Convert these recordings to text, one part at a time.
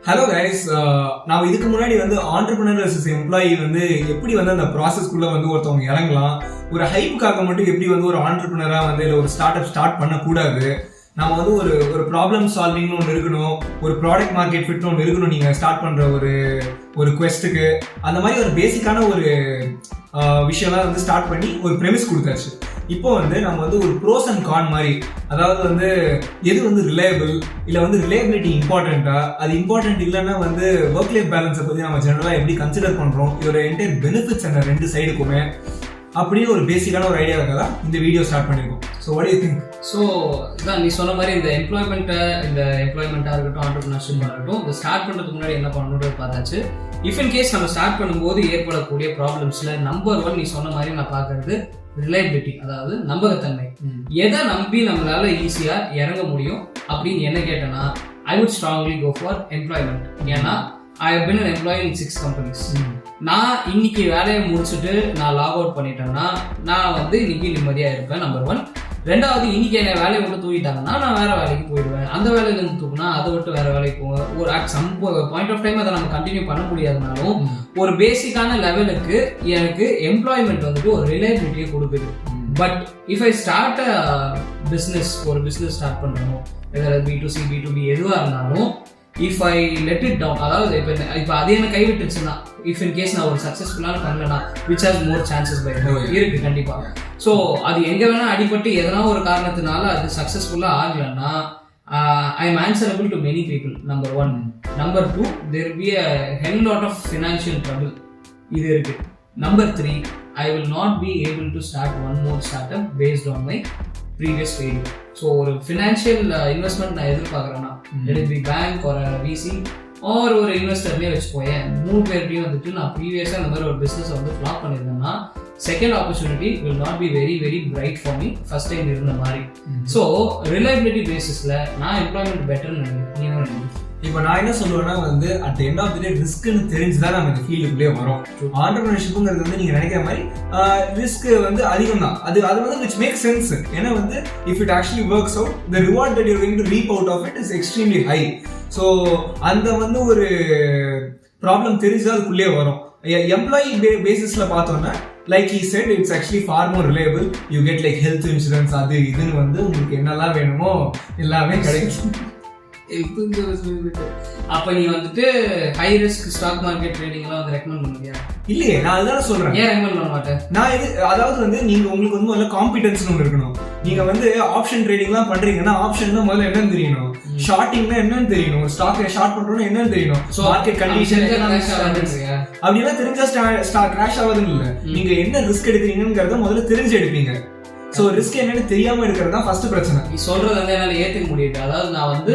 Hello guys, நான் இதுக்கு முன்னாடி வந்து ஆண்டர்பிரினர் வர்சஸ் எம்ப்ளாயி வந்து எப்படி வந்து அந்த ப்ராசஸ்க்குள்ள வந்து ஒருத்தவங்க இறங்கலாம், ஒரு ஹைப்புக்காக மட்டும் எப்படி வந்து ஒரு ஆண்டர்பிரினரா வந்து இல்லை ஒரு ஸ்டார்ட் அப் ஸ்டார்ட் பண்ணக்கூடாது, நம்ம வந்து ஒரு ப்ராப்ளம் சால்விங்னு ஒன்று இருக்கணும், ஒரு ப்ராடக்ட் மார்க்கெட் ஃபிட்னு ஒன்று இருக்கணும் நீங்கள் ஸ்டார்ட் பண்ணுற ஒரு குவெஸ்ட்டுக்கு. அந்த மாதிரி ஒரு பேசிக்கான ஒரு விஷயம்லாம் வந்து ஸ்டார்ட் பண்ணி ஒரு ப்ரெமிஸ் கொடுத்தாச்சு. இப்போ வந்து நம்ம வந்து ஒரு ப்ரோஸ் அண்ட் கான் மாதிரி, அதாவது வந்து எது வந்து ரிலையபிள் இல்லை வந்து ரிலையபிலிட்டி இம்பார்ட்டண்ட்டா, அது இம்பார்ட்டன்ட் இல்லைன்னா வந்து ஒர்க் லைஃப் பேலன்ஸை பற்றி நம்ம ஜெனரலாக எப்படி கன்சிடர் பண்ணுறோம், இதோட என்டையர் பெனிஃபிட்ஸ் என்ன ரெண்டு சைடுக்குமே அப்படின்னு ஒரு பேசிக்கான ஒரு ஐடியாவுக்காக தான் இந்த வீடியோ ஸ்டார்ட் பண்ணியிருக்கோம். So what you think? So இதான் நீ சொன்ன மாதிரி இந்த எம்ப்ளாய்மெண்ட்டாக இருக்கட்டும், ஆண்டர்பிரினர்ஷிப்பாக இருக்கட்டும், இந்த ஸ்டார்ட் பண்ணுறதுக்கு முன்னாடி என்ன பண்ணணுன்றது பார்த்தாச்சு. இஃப் இன் கேஸ் நம்ம ஸ்டார்ட் பண்ணும்போது ஏற்படக்கூடிய ப்ராப்ளம்ஸில் நம்பர் 1 நீ சொன்ன மாதிரி நான் பார்க்கறது ரிலையபிலிட்டி, அதாவது நம்பகத்தன்மை. எதை நம்பி நம்மளால ஈஸியாக இறங்க முடியும் அப்படின்னு என்ன கேட்டேன்னா, I would strongly go for employment. ஏன்னா I have been an employee in 6 companies. நான் இன்னைக்கு வேலையை முடிச்சுட்டு நான் லாக் அவுட் பண்ணிட்டேன்னா நான் வந்து இன்னைக்கு நிம்மதியாக இருப்பேன், நம்பர் 1. ரெண்டாவது, இன்னைக்கு என்ன வேலையை விட்டு தூக்கிட்டாங்கன்னா நான் வேற வேலைக்கு போயிடுவேன். அந்த வேலையிலேருந்து தூக்குனா அதை விட்டு வேற வேலைக்கு போவேன். ஒரு at some point of time அதை நம்ம கண்டினியூ பண்ண முடியாதுனாலும் ஒரு பேசிக்கான லெவலுக்கு எனக்கு எம்ப்ளாய்மெண்ட் வந்துட்டு ஒரு ரிலையபிலிட்டியை கொடுக்குது. But if I start a business, ஒரு பிஸ்னஸ் ஸ்டார்ட் பண்ணுறோம், எதாவது B2C B2B எதுவாக இருந்தாலும், if I let it down, அதாவது இப்போ அது என்ன கைவிட்டுருச்சுன்னா, இஃப் இன் கேஸ் நான் ஒரு சக்ஸஸ்ஃபுல்லான பண்ணலன்னா, which has more chances by இருக்கு கண்டிப்பாக. ஸோ அது எங்கே வேணால் அடிபட்டு எதனா ஒரு காரணத்தினால அது சக்ஸஸ்ஃபுல்லாக ஆகலைன்னா I am answerable to many people, number 1. Number 2, there be a hell lot of financial trouble, இது இருக்கு. Number 3, I will not be able to start one more start up based on my previous failure. So ஒரு financial investment நான் எதிர்பார்க்குறேன்னா, let it be bank ஒரு VC ஒரு இன்வெஸ்டர்லேயே வச்சுக்கோயேன், 3 பேர்கிட்டையும் வந்துட்டு நான் ப்ரீவியஸாக இந்த மாதிரி ஒரு பிஸ்னஸ் வந்து ஃப்ளாப் பண்ணியிருந்தேன்னா second opportunity will not be very very bright for me first time இருந்த மாதிரி. ஸோ ரிலையபிலிட்டி பேசிஸில் நான் எம்ப்ளாய்மெண்ட் பெட்டர்னு நினைக்கிறேன். நீ என்ன நினைக்கிறேன்? இப்போ நான் என்ன சொல்லுவேன்னா வந்து அட் எண்ட் ஆஃப் தி டே ரிஸ்க்னு தெரிஞ்சுதான் நம்ம இந்த ஃபீல்டுக்குள்ளே வரோம். ஆண்டர்பிரினர்ஷிப்புங்கிறது வந்து நீங்கள் நினைக்கிற மாதிரி ரிஸ்க் வந்து அதிகம் தான். அது வந்து விச் மேக் சென்ஸ். ஏன்னா வந்து if it actually works out, the reward that you're going to reap out of it is extremely high. So அந்த வந்து ஒரு ப்ராப்ளம் தெரிஞ்சு அதுக்குள்ளே வரும். எம்ப்ளாயி பேசிஸில் பார்த்தோன்னா, like he said, it's actually far more reliable. You get like health insurance, அது இதுன்னு வந்து உங்களுக்கு என்னெல்லாம் வேணுமோ எல்லாமே கிடைக்கும். அப்ப நீ வந்துட்டு high risk stock market trading எல்லாம் வந்து ரெக்கமெண்ட் பண்ணுவியா? இல்லையே, நான் அதுதான் சொல்றேன். ஏன் ரெக்கமெண்ட் பண்ண மாட்டேன்? நான் அதாவது வந்து நீங்க உங்களுக்கு வந்து முதல்ல காம்பிடன்ஸ் ஒன்று இருக்கணும். நீங்க வந்து ஆப்ஷன் ட்ரேடிங்லாம் பண்றீங்கன்னா ஆப்ஷன் முதல்ல என்னன்னு தெரியணும், ஷார்ட்டிங்னா என்னன்னு தெரியணும், ஸ்டாக்கை ஷார்ட் பண்றோம்னா என்னன்னு தெரியணும், மார்க்கெட் கண்டிஷன் அப்படிலாம் தெரிஞ்சா ஸ்டாக் கிராஷ் ஆகுதுன்னு இல்லை. நீங்க என்ன ரிஸ்க் எடுக்கிறீங்கிறத முதல்ல தெரிஞ்சு எடுப்பீங்க. சோ ரிஸ்க் என்னன்னு தெரியாம இருக்கிறது தான் ஃபர்ஸ்ட் பிரச்சனை. நீ சொல்றது வந்து என்னால ஏத்துக்க முடியாது. அதாவது நான் வந்து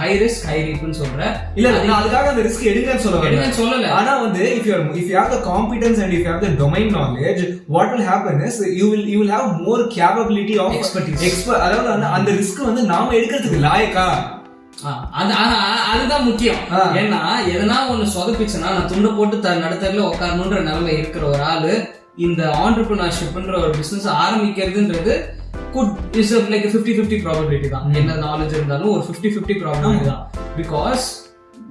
ஹை ரிஸ்க் ஹை ரிட்டர்ன் சொல்றேன். இல்ல, நான் அதுக்காக அந்த ரிஸ்க் எடுங்கன்னு சொல்லல. ஆனா வந்து if you have the competence and if you have the domain knowledge, what will happen is you will have more capability of expertise. அதாவது அந்த ரிஸ்க் வந்து நாம எடுக்கிறதுக்கு லாயக்கா, அதுதான் முக்கியம். ஏன்னா எதனா ஒண்ணு சொதப்பிச்சுன்னா நான் துண்டை போட்டு நடுத்தரில் உட்காரணுன்ற நிலைமை இருக்கிற ஒரு ஆளு இந்த ஆண்டர்பிரினர்ஷிப்ன்ற ஒரு பிசினஸ் ஆரம்பிக்கிறதுன்றது இஸ் லைக் 50-50 ப்ராபபிலிட்டி தான். என்ன நாலேஜ் இருந்தாலும் ஒரு 50-50 ப்ராபபிலிட்டி தான். பிகாஸ்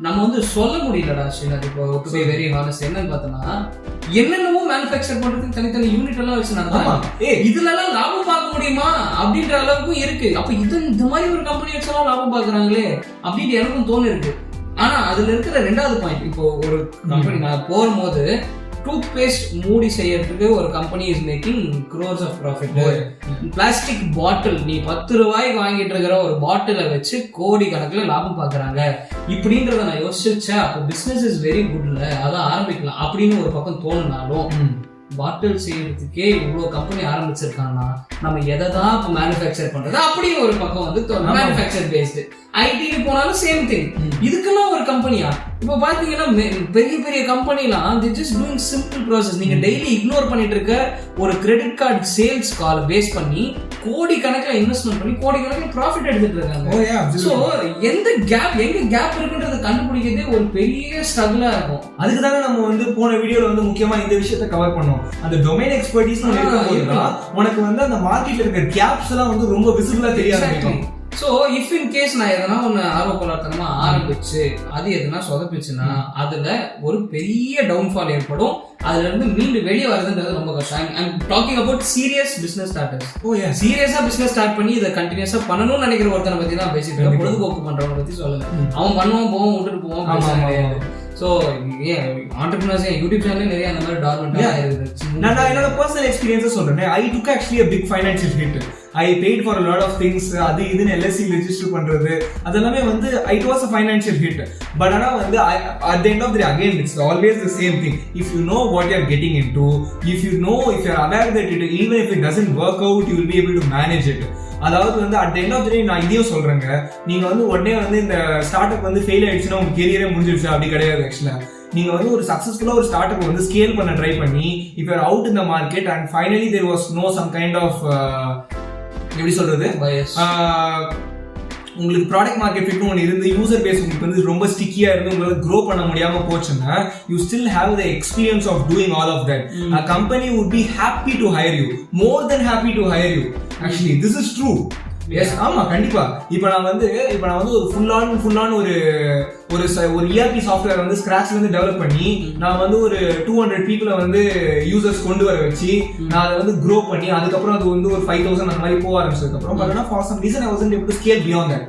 நம்ம வந்து சொல்ல முடியலடா ஸ்ரீநாத். இப்போ டு பி வெரி ஹானஸ்ட், என்னன்னு பார்த்தோம்னா என்னென்னமோ மேனுஃபேக்சர் பண்றதுக்கு தனித்தனி யூனிட் எல்லாம் வச்சு நடந்தாங்க. இதுல எல்லாம் லாபம் பார்க்க முடியுமா அப்படின்ற அளவுக்கும் இருக்கு. அப்ப இந்த மாதிரி ஒரு கம்பெனி வச்செல்லாம் லாபம் பாக்குறாங்களே அப்படின்னு எனக்கும் தோணு இருக்கு. ஆனா அதுல இருக்கிற 2வது பாயிண்ட், இப்போ ஒரு கம்பெனி நான் போகும்போது டூத் பேஸ்ட் மூடி செய்யறதுக்கு ஒரு company is making crores of profit. Plastic bottle நீ 10 ரூபாய்க்கு வாங்கிட்டு இருக்கிற ஒரு பாட்டிலை வச்சு கோடி கணக்குல லாபம் பாக்குறாங்க. இப்படின்றத நான் யோசிச்சேன். அப்போ பிசினஸ் இஸ் வெரி குட்ல, அதான் ஆரம்பிக்கலாம் அப்படின்னு ஒரு பக்கம் தோணுனாலும், பாட்டில் செய்யறதுக்கே இவ்வளவு கம்பெனி ஆரம்பிச்சிருக்காங்கன்னா நம்ம எதை தான் இப்போ மேனுஃபேக்சர் பண்றது அப்படின்னு ஒரு பக்கம் வந்து மேனுஃபேக்சர் பேஸ்டு. ஐடிக்கு போனாலும் சேம் திங். இதுக்கெல்லாம் ஒரு கம்பெனியா? இப்போ பாத்தீங்கன்னா பெரிய பெரிய கம்பெனிலாம் they just doing simple process. நீங்க டெய்லி இக்னோர் பண்ணிட்டு இருக்க ஒரு கிரெடிட் கார்டு சேல்ஸ் கால் பேஸ் பண்ணி கோடி கணக்கில் இன்வெஸ்ட்மெண்ட் பண்ணி கோடி கணக்கில் ப்ராஃபிட் எடுத்துட்டு இருக்காங்க. ஸோ எங்க கேப் இருக்குன்றத கண்டுபிடிக்கிறதே ஒரு பெரிய ஸ்ட்ரகிளா இருக்கும். அதுக்கு தானே நம்ம வந்து போன வீடியோல வந்து முக்கியமா இந்த விஷயத்தை கவர் பண்ணோம். அந்த டொமைன் எக்ஸ்பர்டீஸ் இருக்கும்போது உனக்கு வந்து அந்த மார்க்கெட்ல இருக்கிற கேப்ஸ் எல்லாம் வந்து ரொம்ப விசிபிளா தெரிய ஆரம்பிக்கும். ஸோ இஃப் இன் கேஸ் நான் எதனா ஒன்று ஆர்வக்கோளாத்தனமா ஆரம்பிச்சு அது எதுனா சொதப்பிச்சுன்னா அதுல ஒரு பெரிய டவுன்ஃபால் ஏற்படும். அதுல இருந்து மீண்டு வெளியே வருதுன்றது ரொம்ப கஷ்டம். I'm talking about serious business starters. சீரியஸா பிசினஸ் ஸ்டார்ட் பண்ணி இதை கண்டினியூஸா பண்ணணும்னு நினைக்கிற ஒருத்தனை பத்தி தான் பேசிட்டு இருக்கேன். பொழுதுபோக்கு பண்றவங்க பத்தி சொல்லல. அவன் பண்ணுவான் போவான் விட்டுட்டு போவான் கிடையாது. ஸோ ஆண்டர்பிரினர்ஸ் யூடியூப் சேனல் நிறைய அந்த மாதிரி டார்மெண்டா இருக்குது. நான் என்னோட பர்சனல் எக்ஸ்பீரியன்ஸஸ் சொல்றேன். ஐ டுக் actually a big financial hit. I paid for a lot of things. அது இதுன்னு LSC ரெஜிஸ்டர் பண்றது அதெல்லாமே வந்து it was a financial hit. But ஆனா வந்து at the end of the day again it's always the same thing. If you know what you are getting into, if you are aware that even if it doesn't work out, you will be able to manage it. அதாவது வந்து at the end of the day நான் இதையும் சொல்றேங்க, நீங்க வந்து உடனே வந்து இந்த ஸ்டார்ட் அப் வந்து ஃபெயில் ஆயிடுச்சுன்னா உங்க கெரியரே முடிஞ்சிருச்சு அப்படி கிடையாது. ஆக்சுவலா நீங்க வந்து ஒரு சக்சஸ்ஃபுல்லா ஒரு ஸ்டார்ட் அப் வந்து ஸ்கேல் பண்ண ட்ரை பண்ணி if you are out in the market and finally there was no some kind of எப்படி சொல்றது உங்களுக்கு ப்ராடக்ட் மார்க்கெட் ஃபிட் ஒன்று இருந்து யூசர் பேஸ் உங்களுக்கு வந்து ரொம்ப ஸ்டிக்கியா இருந்து உங்களுக்கு க்ரோ பண்ண முடியாம போச்சுன்னா you still have the experience of doing all of that. A company would be happy to hire you, more than happy to hire you. Actually this is true. Yes, ஆமா கண்டிப்பா. இப்போ நான் வந்து ஒரு ஃபுல் ஆன் ஒரு ERP software வந்து ஸ்கிராச்ல இருந்து develop பண்ணி நான் வந்து ஒரு 200 பீப்புளை வந்து யூசர்ஸ் கொண்டு வர வச்சு நான் அதை வந்து க்ரோ பண்ணி அதுக்கப்புறம் அது வந்து ஒரு 5000 அந்த மாதிரி போக ஆரம்பிச்சதுக்கு அப்புறம் பார்த்தா for some reason I wasn't able to scale beyond that.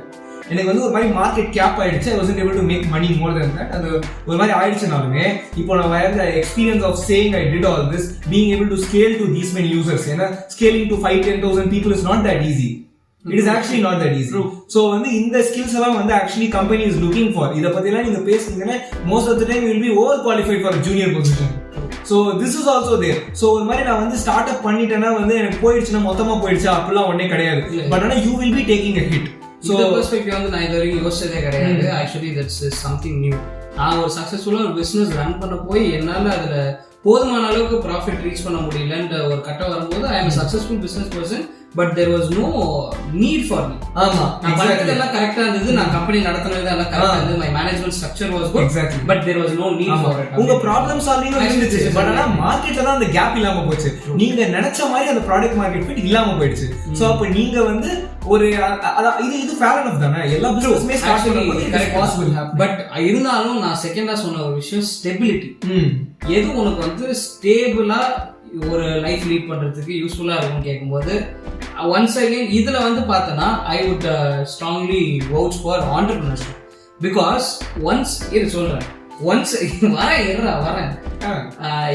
எனக்கு வந்து ஒரு மாதிரி மார்க்கெட் கேப் ஆயிடுச்சு. I wasn't able to make money more than that. அது ஒரு மாதிரி ஆயிடுச்சுனாலுமே இப்போ நான் வேற experience of saying I did all this, being able to scale to these many users. ஏன்னா scaling to 5-10,000 people is not that easy. It is actually not that easy. So வந்து இந்த skills எல்லாம் வந்து actually company is looking for. இத பத்திலாம் நீங்க பேசுனீங்கன்னா most of the time you will be over qualified for a junior position. So this is also there. So ஒரு மாதிரி நான் வந்து ஸ்டார்ட் அப் பண்ணிட்டேன்னா வந்து எனக்கு போயிடுச்சுன்னா மொத்தமா போயிடுச்சா அப்படிலாம் ஒண்ணே கிடையாது. பட் ஆனா you will be taking a hit. So the perspective வந்து நான் இதுவரைக்கும் யோசிச்சதே கிடையாது. Actually that's something new. நான் ஒரு சக்சஸ்ஃபுல்லா ஒரு பிசினஸ் ரன் பண்ண போய் என்னால அதுல போதுமான அளவுக்கு ப்ராஃபிட் ரீச் பண்ண முடியலன்ற ஒரு கட்டம் வரும்போது I am a successful business person, but there was no need for me. ஆமா நான் பண்ணது எல்லாம் கரெக்ட்டா இருந்தது, நான் கம்பெனி நடத்துனது எல்லாம் கரெக்ட்டா இருந்தது, my management structure was good, exactly, but there was no need for it. உங்க ப்ராப்ளம் சால்விங் இருந்துச்சு, பட் ஆனா மார்க்கெட்ல தான் அந்த கேப் இல்லாம போச்சு. நீங்க நினைச்ச மாதிரி அந்த ப்ராடக்ட் மார்க்கெட் ஃபிட் இல்லாம போயிடுச்சு. சோ அப்ப நீங்க வந்து ஒரு இது ஃபேர் எனஃப் தானே, எல்லா பிசினஸ்மே ஸ்டார்ட் பண்ணும்போது இட் பாசிபிள் ஹேப்பன். பட் இருந்தாலும் நான் செகண்டா சொன்ன ஒரு விஷயம் ஸ்டெபிலிட்டி. எது உனக்கு வந்து ஸ்டேபிளா ஒரு லைஃப் லீட் பண்றதுக்கு யூஸ்ஃபுல்லா இருக்கும்னு கேட்கும்போது ஒன்ஸ் அகைன் இதுல வந்து பார்த்தனா ஐ would strongly vouch for entrepreneurship. Because once இது சொல்றேன், ஒன்ஸ் வரேன்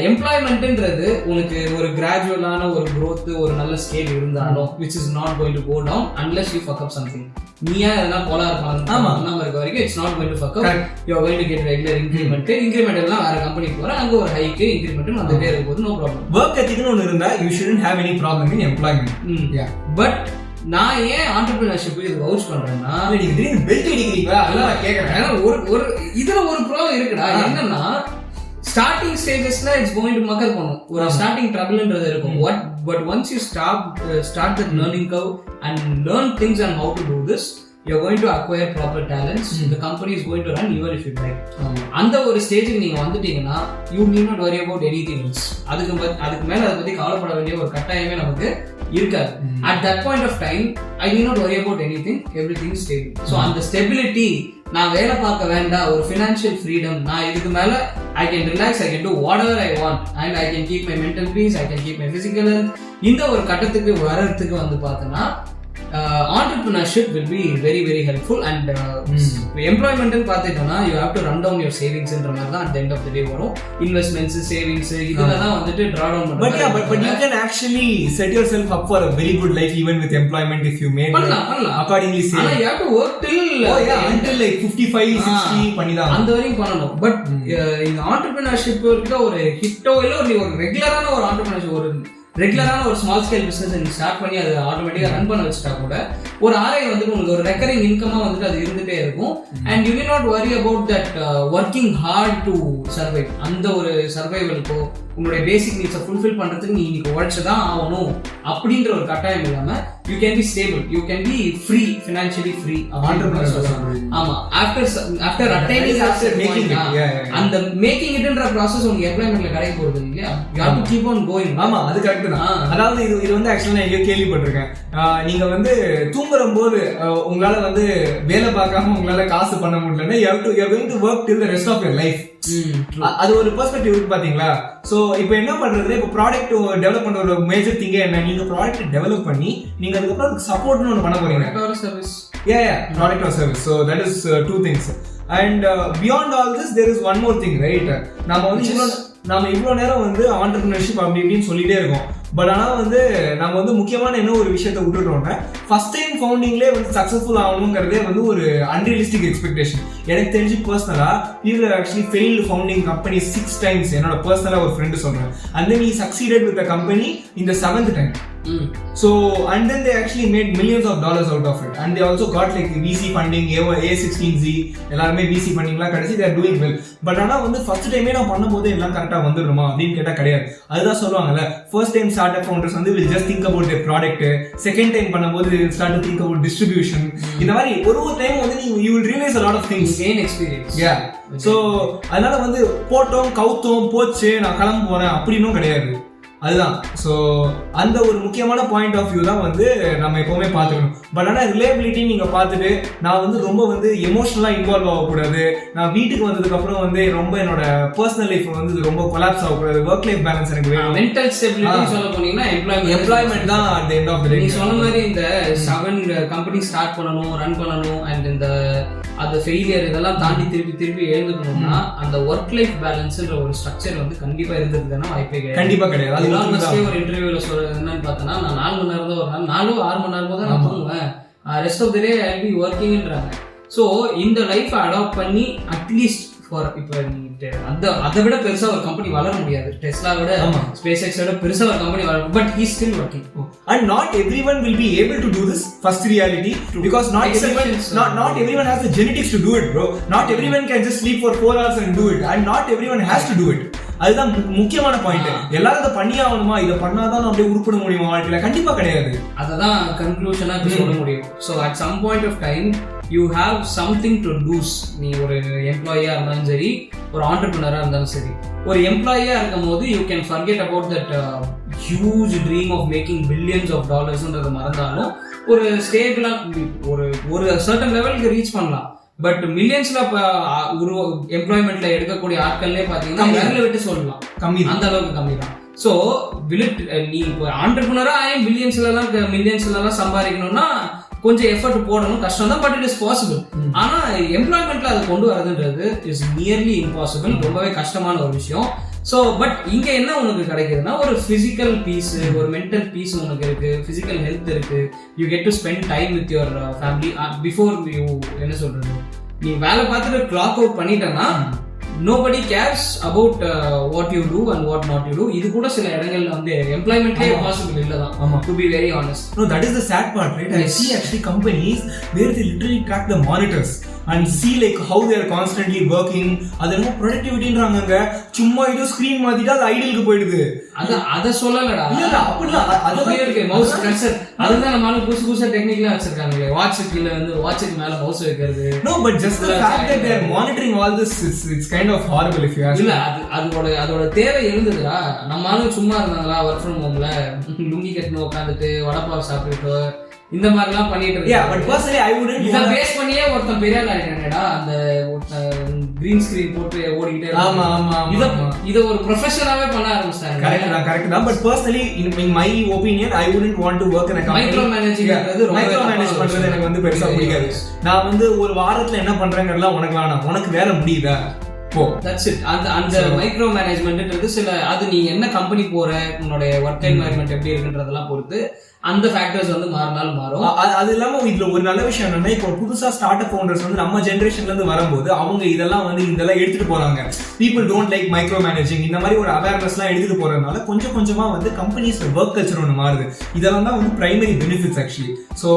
எம்ப்ளாய்மெண்ட்ன்றது உனக்கு ஒரு கிராஜுவலான ஒரு growth ஒரு நல்ல ஸ்கேல் இருந்தாலும் which is not going to go down unless you fuck up something. நீயா எதனா போலா இருப்பாங்க இருக்க வரைக்கும் it's not going to fuck up. You are going to get regular increment எல்லாம் வேற கம்பெனிக்கு போற அங்க ஒரு ஹைக் இன்கிரிமெண்ட் வந்துட்டே இருக்கும்போது no problem. work ethic ஒன்னு இருந்தா you shouldn't have any problem in employment. Yeah, but நான் ஏன் ஆண்டர்பிரினர்ஷிப் இது வவுச் பண்றேன்னா நீங்க திடீர்னு பெல்ட் அடிக்கிறீங்களா அதெல்லாம் நான் கேக்குறேன். ஒரு இதுல ஒரு ப்ராப்ளம் இருக்குடா. என்னன்னா ஸ்டார்டிங் ஸ்டேஜஸ்ல இட்ஸ் கோயிங் டு மக்கர் பண்ணும், ஒரு ஸ்டார்டிங் ட்ரபிள்ன்றது இருக்கும். But once you start the learning curve and learn things and how to do this, you're going to acquire proper talents. The company is going to run even if you die. அந்த ஒரு ஸ்டேஜுக்கு நீங்க வந்துட்டீங்கன்னா you need not worry about anything else. அதுக்கு மேல அதை பத்தி கவலைப்பட வேண்டிய ஒரு கட்டாயமே நமக்கு இருக்காது. At that point of time I need not worry about anything, everything is stable. So அந்த stability, நான் வேலை பார்க்க வேண்டாம், ஒரு financial freedom, நான் இதுக்கு மேல I can relax, I can do whatever I want and I can keep my mental peace, I can keep my physical health. இந்த ஒரு கட்டத்துக்கு வரதுக்கு வந்து பார்த்தனா entrepreneurship will be very very helpful. And employment ன்னு பாத்தீங்கன்னா you have to run down your savings ன்ற மாதிரி தான் at the end of the day வரும். investments, savings இதெல்லாம் தான் வந்துட்டு draw down பண்ணுங்க. But you can actually set yourself up for a very good life even with employment if you made accordingly save. ஆனா you have to work till until like 55-60 பண்ணிதான் அந்த வரைக்கும் பண்ணணும். But இந்த entrepreneurship கிட்ட ஒரு ஹிட்டோ இல்ல ஒரு ரெகுலரான ஒரு entrepreneurship, ஒரு ரெகுலரான ஒரு ஸ்மால் ஸ்கேல் பிசினஸ் நீங்க ஸ்டார்ட் பண்ணி அதை ஆட்டோமேட்டிக்கா ரன் பண்ண வச்சுட்டா கூட ஒரு ஆரை வந்துட்டு உங்களுக்கு ஒரு ரெக்கரிங் இன்கமா வந்துட்டு அது இருந்துட்டே இருக்கும். And you will not worry about that working hard to survive. அந்த ஒரு சர்வைவலுக்கோ உன்னுடைய பேசிக் நீட்ஸை ஃபுல்ஃபில் பண்றதுக்கு நீ இன்னைக்கு உழைச்சுதான் ஆகணும் அப்படின்ற ஒரு கட்டாயம் இல்லாம you can be stable, you can be free, financially free. ஆமா, ஆஃப்டர் அட்டைனிங் அந்த மேக்கிங் இட்ன்ற ப்ராசஸ் உங்களுக்கு எம்ப்ளாய்மெண்ட்ல கிடைக்க போறது இல்லையா? You have to keep on going. ஆமா, அது கரெக்ட் தான். அதாவது இது வந்து ஆக்சுவலா நான் எங்கேயோ கேள்விப்பட்டிருக்கேன். நீங்க வந்து தூங்குற போது உங்களால வந்து வேலை பார்க்காம உங்களால காசு பண்ண முடியலன்னா you are going to work till the rest of your life. அது ஒரு பெர்ஸ்பெக்டிவ் இருக்கு பாத்தீங்களா? சோ இப்போ என்ன பண்றது, இப்போ ப்ராடக்ட் டெவலப் பண்ற ஒரு மேஜர் திங்கே என்ன, நீங்க ப்ராடக்ட் டெவலப் பண்ணி நீங்க அதுக்கப்புறம் அதுக்கு சப்போர்ட்னு ஒன்று பண்ண போறீங்க. Product or service. So that is two things. And beyond all this there is one more thing, right? நம்ம இவ்வளோ நேரம் வந்து ஆண்டர்பிரினர்ஷிப் அப்படி இப்படின்னு சொல்லிட்டே இருக்கோம். பட் ஆனால் வந்து நம்ம வந்து முக்கியமான என்ன ஒரு விஷயத்தை விட்டுட்டோம்னா, ஃபர்ஸ்ட் டைம் ஃபவுண்டிங்லேயே வந்து சக்ஸஸ்ஃபுல் ஆகணுங்கிறதே வந்து ஒரு அன்ரியலிஸ்டிக் எக்ஸ்பெக்டேஷன். எனக்கு தெரிஞ்சு பர்சனலாக people are actually failed founding company 6 times. என்னோட பர்சனலாக ஒரு ஃப்ரெண்டு சொல்கிறேன். And then he succeeded with the company in the 7th time. So and then they actually made millions of dollars out of it, and they also got like VC funding, A16Z எல்லாருமே VC fundingலாம் கிடைச்சி they are doing well. But ஆனால் வந்து first டைமே நான் பண்ணும்போது எல்லாம் கரெக்டாக வந்துடுமா அப்படின்னு கேட்டால் கிடையாது. அதுதான் சொல்லுவாங்கல்ல, first time start up founders வந்து will just think about their product, second time பண்ணும்போது they will start to think about distribution. இந்த மாதிரி ஒரு டைம் வந்து you will realize a lot of things, gain experience. Yeah. So அதனால வந்து போட்டோம் கவுத்தோம் போச்சு நான் கிளம்ப போறேன் அப்படின்னும் கிடையாது. அதுதான். ஸோ அந்த ஒரு முக்கியமான பாயிண்ட் ஆஃப் வியூ தான் வந்து நம்ம எப்பவுமே பார்த்துக்கணும். பட் ஆனால் ரிலேபிலிட்டி நீங்கள் பார்த்துட்டு நான் வந்து ரொம்ப வந்து எமோஷனலாக இன்வால்வ் ஆகக்கூடாது, நான் வீட்டுக்கு வந்ததுக்கு அப்புறம் வந்து ரொம்ப என்னோட பர்சனல் லைஃப் வந்து ரொம்ப கொலாப்ஸ் ஆகக்கூடாது, ஒர்க் லைஃப் பேலன்ஸ் எனக்கு வேணும். மென்டல் ஸ்டெபிலிட்டி சொல்ல போனீங்கன்னா எம்ப்ளாய்மெண்ட் தான் at the end of the day. நீ சொன்ன மாதிரி இந்த 7 கம்பெனி ஸ்டார்ட் பண்ணணும், ரன் பண்ணணும், அண்ட் இந்த அந்த ஃபெயிலியர் இதெல்லாம் தாண்டி திருப்பி எழுந்துக்கணும்னா அந்த ஒர்க் லைஃப் பேலன்ஸ்ன்ற ஒரு ஸ்ட்ரக்சர் வந்து கண்டிப்பா இருந்ததுன்னா வாய்ப்பே கிடையாது. கண்டிப்பா கிடையாது. ஒரு இன்டர்வியூல சொல்றது என்னன்னு பார்த்தோன்னா, நான் 4 மணி நேரம் தான் ஒரு நாள் 4-6 மணி நேரம் தான் நான் தூங்குவேன், rest of the day I will be வொர்க்கிங்ன்றாங்க. ஸோ இந்த லைஃப்பை அடாப்ட் பண்ணி அட்லீஸ்ட் ஃபார் இப்போ அதை விட பெருசா ஒரு கம்பெனி வளர முடியாது, டெஸ்லா விட ஸ்பேஸ் எக்ஸ் விட பெருசா ஒரு கம்பெனி வளரும், but he still working. And not everyone will be able to do this, first reality. True. Because not everyone has the genetics to do it, bro. Not everyone can just sleep for 4 hours and do it, and not everyone has to do it. அதுதான் முக்கியமான point. எல்லாரும் இதை பண்ணி ஆகணுமா, இதை பண்ணாதான் அப்படியே உருப்பிட முடியுமா வாழ்க்கையில? கண்டிப்பா கிடையாது. அததான் கன்க்ளூஷனா சொல்ல முடியும். So at some point of time you have something to lose. நீ ஒரு எம்ப்ளாயியா இருந்தாலும் சரி, ஒரு ஆண்டர்பிரினரா இருந்தாலும் சரி, ஒரு எம்ப்ளாயியா இருக்கும் போது you can forget about that huge dream of making billions of டாலர்ஸ்ன்றதை மறந்தாலும் ஒரு ஸ்டேபிளா ஒரு சர்டன் லெவலுக்கு ரீச் பண்ணலாம். பட் மில்லியன்ஸ்ல ஒரு எம்ப்ளாய்மெண்ட்ல எடுக்கக்கூடிய ஆட்கள்லே பாத்தீங்கன்னா விரல விட்டு சொல்லலாம் கம்மி, அந்த அளவுக்கு கம்மி தான். ஸோ நீ இப்போ ஆண்டர்பிரினரா மில்லியன்ஸ்ல எல்லாம் சம்பாதிக்கணும்னா கொஞ்சம் எஃபர்ட் போடணும், கஷ்டம் தான், பட் இட் இஸ் பாசிபிள். ஆனா எம்ப்ளாய்மெண்ட்ல அதை கொண்டு வரதுன்றது இஸ் நியர்லி இம்பாசிபிள், ரொம்பவே கஷ்டமான ஒரு விஷயம். ஸோ பட் இங்க என்ன உனக்கு கிடைக்குதுன்னா ஒரு பிசிக்கல் பீஸ், ஒரு மென்டல் பீஸ் உனக்கு இருக்கு, பிசிக்கல் ஹெல்த் இருக்கு, you get to spend time with your family before you என்ன சொல்றது, நீ வேலை பார்த்துட்டு கிளாக் அவுட் பண்ணிட்டேன்னா nobody cares about what you do and what not you do. இது கூட சில இடங்கள்ல வந்து எம்ப்ளாய்மெண்ட்லே பாசிபிள் இல்லதான், to be very honest. No, that is the sad part, right? I see actually companies where they literally track the monitors and see like how they are constantly working. அதெல்லாம் ப்ரொடக்டிவிட்டின்றாங்க, சும்மா ஏதோ screen மாத்திட்டா அது ஐடியலுக்கு போயிடுது. அத சொல்லலடா, இல்ல அப்படிலாம் அதுவே இருக்கு. மவுஸ் கர்சர் அதுதான் நம்ம புதுசா டெக்னிக்கலா வச்சிருக்காங்க, வாட்ச் கீழ வந்து வாட்சுக்கு மேல மவுஸ் வைக்கிறது. No, but just the fact that they are monitoring all this, it's kind of horrible if you ask. இல்ல அதோட தேவை இருந்ததுடா. நம்ம ஆளு சும்மா இருந்தாங்களா ஒர்க் ஃப்ரம் ஹோம்ல லுங்கி கட்டினு உட்காந்துட்டு வடப்பாவை சாப்பிட்டுட்டு இந்த மாதிரி எல்லாம் பண்ணிட்டு இருக்காங்க. Yeah, but personally I wouldn't. இத பேஸ் பண்ணியே ஒருத்தன் பெரிய ஆள் ஆயிட்டானேடா, அந்த கிரீன் ஸ்கிரீன் போட்டு ஓடிட்டே இருக்காங்க. ஆமா இத ஒரு ப்ரொஃபஷனலாவே பண்ண ஆரம்பிச்சாங்க. கரெக்ட் தான். But personally in my opinion I wouldn't want to work in a company. Micro மேனேஜிங்ன்றது ரொம்ப மைக்ரோ மேனேஜ் பண்றது எனக்கு வந்து பெருசா பிடிக்காது. நான் வந்து ஒரு வாரத்துல என்ன பண்றேங்கறதெல்லாம் உனக்கு வேணாம், உனக்கு வேற முடியுதா போ, தட்ஸ் இட். அந்த மைக்ரோ மேனேஜ்மென்ட்ன்றது சில அது நீ என்ன கம்பெனி போற, உன்னோட ஒர்க் என்வாயர்மெண்ட் எப்படி இருக்குன்றதெல்லாம் பொறுத்து அந்த ஃபேக்டர்ஸ் வந்து மாறினாலும் மாறும். அது இல்லாம இதுல ஒரு நல்ல விஷயம் என்னன்னா, இப்போ புதுசா ஸ்டார்ட் அப் ஃபவுண்டர்ஸ் வந்து நம்ம ஜெனரேஷன்ல இருந்து வரும்போது அவங்க இதெல்லாம் எடுத்துட்டு போறாங்க. People don't like micro managing, இந்த மாதிரி ஒரு அவேர்னஸ் எல்லாம் எடுத்துட்டு போறதுனால கொஞ்சம் கொஞ்சமா வந்து கம்பெனிஸ்ல ஒர்க் கல்ச்சர் ஒன்று மாறுது. இதெல்லாம் தான் வந்து primary benefits actually. So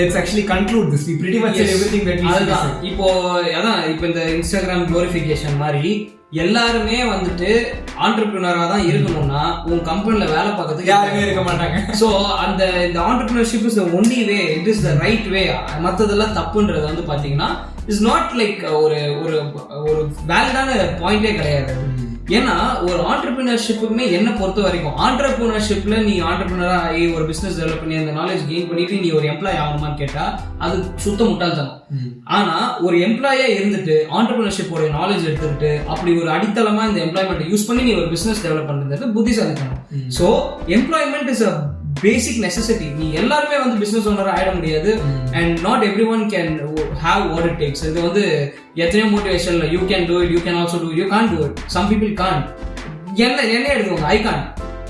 let's actually conclude this. We pretty much said everything that we said. இப்போ அதான் இப்போ இந்த இன்ஸ்டாகிராம் குளோரிஃபிகேஷன் மாதிரி எல்லாருமே வந்துட்டு ஆண்டர்பிரினரா தான் இருக்கணும்னா உன் கம்பெனில வேலை பார்க்கறதுக்கு யாருமே இருக்க மாட்டாங்க. ஸோ இந்த entrepreneurship is the only way, it is the right way. மற்றதெல்லாம் தப்புன்றது வந்து பாத்தீங்கன்னா இட்ஸ் நாட் லைக் ஒரு ஒரு ஒரு வேலிடான பாயிண்டே கிடையாது. ஏன்னா ஒரு ஆண்டர்பிரினர்ஷிப்புக்குமே என்ன பொறுத்த வரைக்கும் ஆண்டர்பிரினர்ஷிப்ல நீ ஆண்டர்பிரினரா ஆகி ஒரு பிசினஸ் டெவலப் பண்ணி அந்த நாலேஜ் கெயின் பண்ணிட்டு நீ ஒரு எம்ப்ளாய் ஆகணுமான்னு கேட்டா அது சுத்த முட்டாள்தனம். ஆனா ஒரு எம்ப்ளாயா இருந்துட்டு ஆண்டர்பிரினர்ஷிப்போட நாலேஜ் எடுத்துக்கிட்டு அப்படி ஒரு அடித்தளமா இந்த எம்ப்ளாய்மெண்ட் யூஸ் பண்ணி நீ ஒரு பிசினஸ் டெவலப் பண்றது புத்திசாலித்தனம். So employment is a basic necessity. நீ எல்லாருமே வந்து பிசினஸ் ஓனர் ஆயிட முடியாது. And not every one can have what it takes. இது வந்து எத்தனையோ மோட்டிவேஷன்ல you can do it, you can also do, you can't do it, some people can't. என்ன எடுத்துக்கோங்க, ஐ கான்.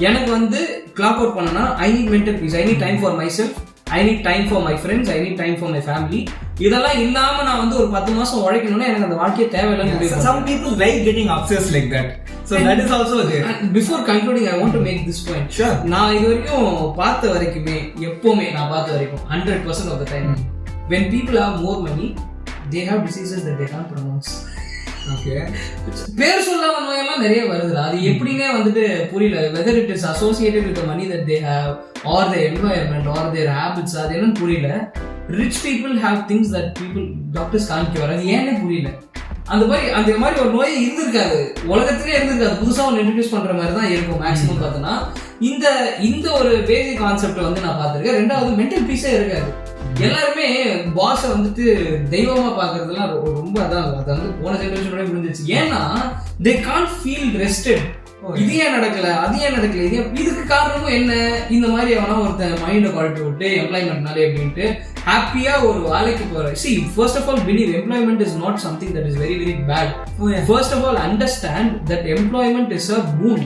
எனக்கு வந்து கிளாக் அவுட் பண்ணனா I need mental peace, I need time for myself, I need time for my friends, I need time for my family. இதெல்லாம் இல்லாம நான் வந்து ஒரு 10 மாசம் உழைக்கணும்னா எனக்கு அந்த வாழ்க்கையே தேவையில்லைன்னு. Some people like getting obsessed like that. So that is also there. Before concluding, I want to make this point. Sure. நான் இது வரைக்கும் பார்த்த வரைக்குமே எப்பவுமே நான் பார்த்த வரைக்கும் 100% of the time when people have more money they have diseases that they can't pronounce. Okay. பேர் சொல்லாம நோயெல்லாம் நிறைய வருதுடா. அது எப்படின்னே வந்துட்டு புரியல. whether it is associated with the money that they have or the environment or their habits, அது என்னன்னு புரியல. Rich people have things that doctors can't cure. அது ஏன்னே புரியல. அந்த மாதிரி ஒரு நோய் இருந்திருக்காது, உலகத்திலே இருந்திருக்காது. புதுசா ஒன்று இன்ட்ரடியூஸ் பண்ற மாதிரி தான் இருக்கும் மேக்ஸிமம் பார்த்தோன்னா. இந்த ஒரு பேசிக் கான்செப்ட் வந்து நான் பார்த்திருக்கேன். ரெண்டாவது மென்டல் பீஸே இருக்காது. எல்லாருமே பாஸை வந்துட்டு தெய்வமா பாக்குறதுலாம் ரொம்ப அதான் அது வந்து போன ஜெனரேஷனோட முடிஞ்சிச்சு. ஏன்னா they can't feel rested. இது ஏன் நடக்கல, அது ஏன் நடக்கல, இதுக்கு காரணமும் என்ன? இந்த மாதிரி எவனா ஒருத்தன் மைண்டை குழப்பி விட்டு எம்ப்ளாய்மெண்ட்னாலே அப்படின்ட்டு ஹாப்பியா ஒரு வேலைக்கு போற. See, first of all, believe employment is not something that is very very bad. First of all, understand that employment is a boon.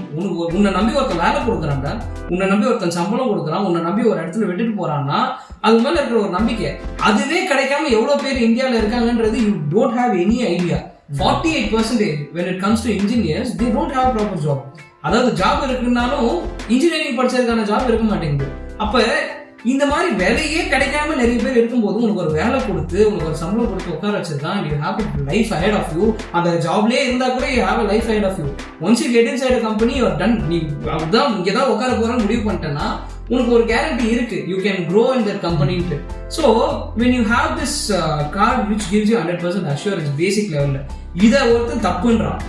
உன்னை நம்பி ஒருத்தன் வேலை கொடுக்குறான்டா, உன்னை நம்பி ஒருத்தன் சம்பளம் கொடுக்குறான், உன்னை நம்பி ஒரு இடத்துல விட்டுட்டு போறான்னா அது மேல இருக்கிற ஒரு நம்பிக்கை. அதுவே கிடைக்காம எவ்வளவு பேர் இந்தியாவில் இருக்காங்கன்றது you don't have any idea. 48% when it comes to engineers, they don't have proper job. அதாவது ஜாப் இருக்குன்னாலும் இன்ஜினியரிங் படிச்சதுக்கான ஜாப் இருக்க மாட்டேங்குது. அப்ப இந்த மாதிரி வேலையே கிடைக்காம நிறைய பேர் இருக்கும்போது உனக்கு ஒரு வேலை கொடுத்து உனக்கு ஒரு சம்பளம் கொடுத்து உட்கார வச்சிருக்கான். You have a life ahead of you. அந்த ஜாப்லயே இருந்தா கூட you have a life ahead of you. Once you get inside a company, you are done. நீ அதான் இங்கதான் உட்கார போறேன்னு முடிவு பண்ணிட்டேன்னா உனக்கு ஒரு கேரண்டி இருக்கு. You can grow in that company. So when you have this card which gives you 100% assurance basic level, இதை ஒருத்தன் தப்புன்றான்,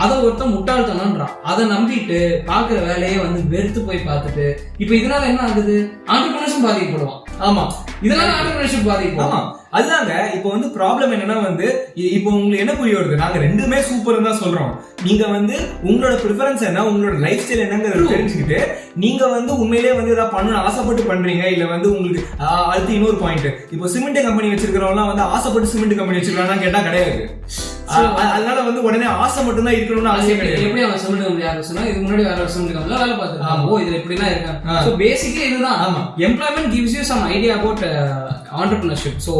அதை ஒருத்தன் முட்டாள்தனம்ன்றான். அதை நம்பிட்டு பாக்குற வேலையே வந்து வெறுத்து போய் பார்த்துட்டு இப்ப இதனால என்ன ஆகுது? ஆண்டர்பிரினர்ஷிப் பாதிக்கப்படுவான். ஆமா, இதனால ஆண்டர்பிரினர்ஷிப் பாதிக்கும். அதுதாங்க இப்போ வந்து ப்ராப்ளம் என்னன்னா வந்து இப்போ உங்களுக்கு என்ன புரிய வருது, நாங்க ரெண்டுமே சூப்பர் தான் சொல்றோம். நீங்க வந்து உங்களோட ப்ரிஃபரன்ஸ் என்ன, உங்களோட லைஃப் ஸ்டைல் என்னங்கிறது தெரிஞ்சுக்கிட்டு நீங்க வந்து உண்மையிலேயே வந்து ஏதாவது பண்ணணும்னு ஆசைப்பட்டு பண்றீங்க. இல்ல வந்து உங்களுக்கு அடுத்து இன்னொரு பாயிண்ட், இப்போ சிமெண்ட் கம்பெனி வச்சிருக்கிறவங்க வந்து ஆசைப்பட்டு சிமெண்ட் கம்பெனி வச்சிருக்காங்க கேட்டா கிடையாது. அதனால வந்து உடனே ஆசை மட்டும் தான் இருக்கணும்னு அவசியம் கிடையாது. எப்படி அவன் சிமெண்ட் கம்பெனி ஆரம்பிச்சுனா இதுக்கு முன்னாடி வேற சிமெண்ட் கம்பெனில வேலை பார்த்துருக்கான். ஓ இதுல இப்படிலாம் இருக்காங்க. சோ பேசிக்கலி இதுதான். Employment gives you some idea about entrepreneurship. So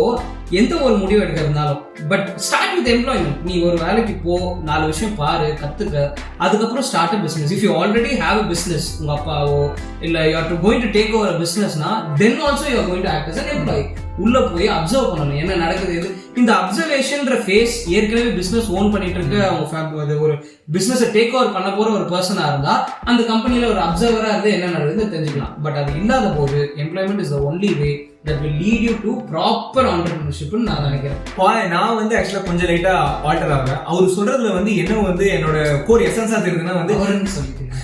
எந்த ஒரு முடிவு எடுக்கிறதுனாலும் பட் ஸ்டார்ட் வித் எம்ப்ளாய்மெண்ட். நீ ஒரு வேலைக்கு போ, 4 விஷயம் பாரு, கத்துக்க, அதுக்கப்புறம் start a business. If you already have a business, உங்க அப்பாவோ இல்ல you are going to take over a பிசினஸ்னா then also you are going to act as an employee. உள்ள போய் அப்சர்வ் பண்ணணும் என்ன நடக்குது. இது இந்த அப்சர்வேஷன்ற ஃபேஸ் ஏற்கனவே பிசினஸ் ஓன் பண்ணிட்டு இருக்க அவங்க ஒரு பிசினஸ் டேக் ஓவர் பண்ண போற ஒரு பர்சனா இருந்தா அந்த கம்பெனில ஒரு அப்சர்வரா இருந்து என்ன நடக்குதுன்னு தெரிஞ்சுக்கலாம். பட் அது இல்லாத போது employment is the only way that will lead you to proper entrepreneurship னு நான் நினைக்கிறேன். நான் வந்து ஆக்சுவலா கொஞ்சம் லைட்டா ஆல்டர் ஆகிறேன். அவர் சொல்றதுல வந்து என்ன வந்து என்னோட கோர் எசன்ஸா தெரியுதுன்னா வந்து அவர்னு சொல்லிட்டீங்க.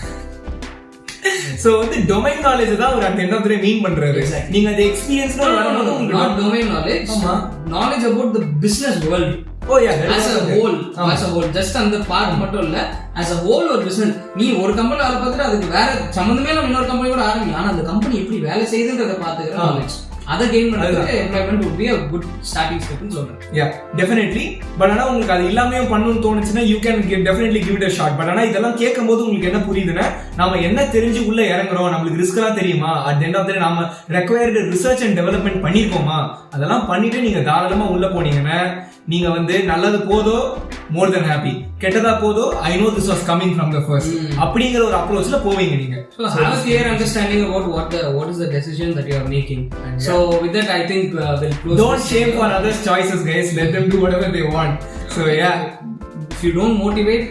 சோ வந்து டொமைன் நாலேஜ் தான் ஒரு அந்த என்ன மீன் பண்றாரு. நீங்க அந்த எக்ஸ்பீரியன்ஸ்ல வரும்போது உங்களுக்கு not domain knowledge, knowledge about the business world. Oh yeah, as a whole just அந்த பார்ட் மட்டும் இல்ல, as a whole ஒரு பிசினஸ். நீ ஒரு கம்பெனில வேலை பார்த்துட்டு அதுக்கு வேற சம்பந்தமே இல்லாம இன்னொரு கம்பெனி கூட ஆரம்பி, ஆனா அந்த கம்பெனி எப்படி வேலை செய்யுதுன்றத பாத்துக்கிற நாலேஜ் அதை கெயின் பண்றதுக்கு employment would be a good starting step னு சொல்றேன். Yeah definitely. பட் ஆனா உங்களுக்கு அது எல்லாமே பண்ணணும்னு தோணுச்சுன்னா you can definitely give it a shot. But ஆனா இதெல்லாம் கேட்கும்போது உங்களுக்கு என்ன புரியுதுன்னா நாம என்ன தெரிஞ்சு உள்ள இறங்குறோம், நம்மளுக்கு ரிஸ்க் எல்லாம் தெரியுமா, at the end of the day நாம required research and development பண்ணிருக்கோமா, அதெல்லாம் பண்ணிட்டு நீங்க தாராளமா உள்ள போனீங்கன்னா நீங்க வந்து நல்லது போதோ more than happy, கெட்டதா போதோ I know this was coming from the first அப்படிங்கிற ஒரு அப்ரோச்ல போவீங்க நீங்க. So have a clear understanding about what is the decision that you are making. So with that I think we'll close. Don't shame for others choices guys, let them do whatever they want. So yeah, if you don't motivate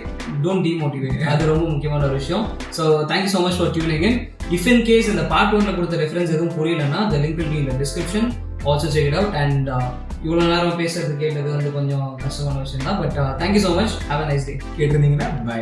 don't demotivate. அது ரொம்ப முக்கியமான ஒரு விஷயம். So thank you so much for tuning in. If in case இந்த part 1ல கொடுத்த reference எதுவும் புரியலன்னா the link will be in the description. Also check it out. And இவ்வளோ நேரம் பேசுறது கேட்டது வந்து கொஞ்சம் கஷ்டமான விஷயம் தான். But thank you so much. Have a nice day. கேட்டிருந்தீங்கன்னா பை.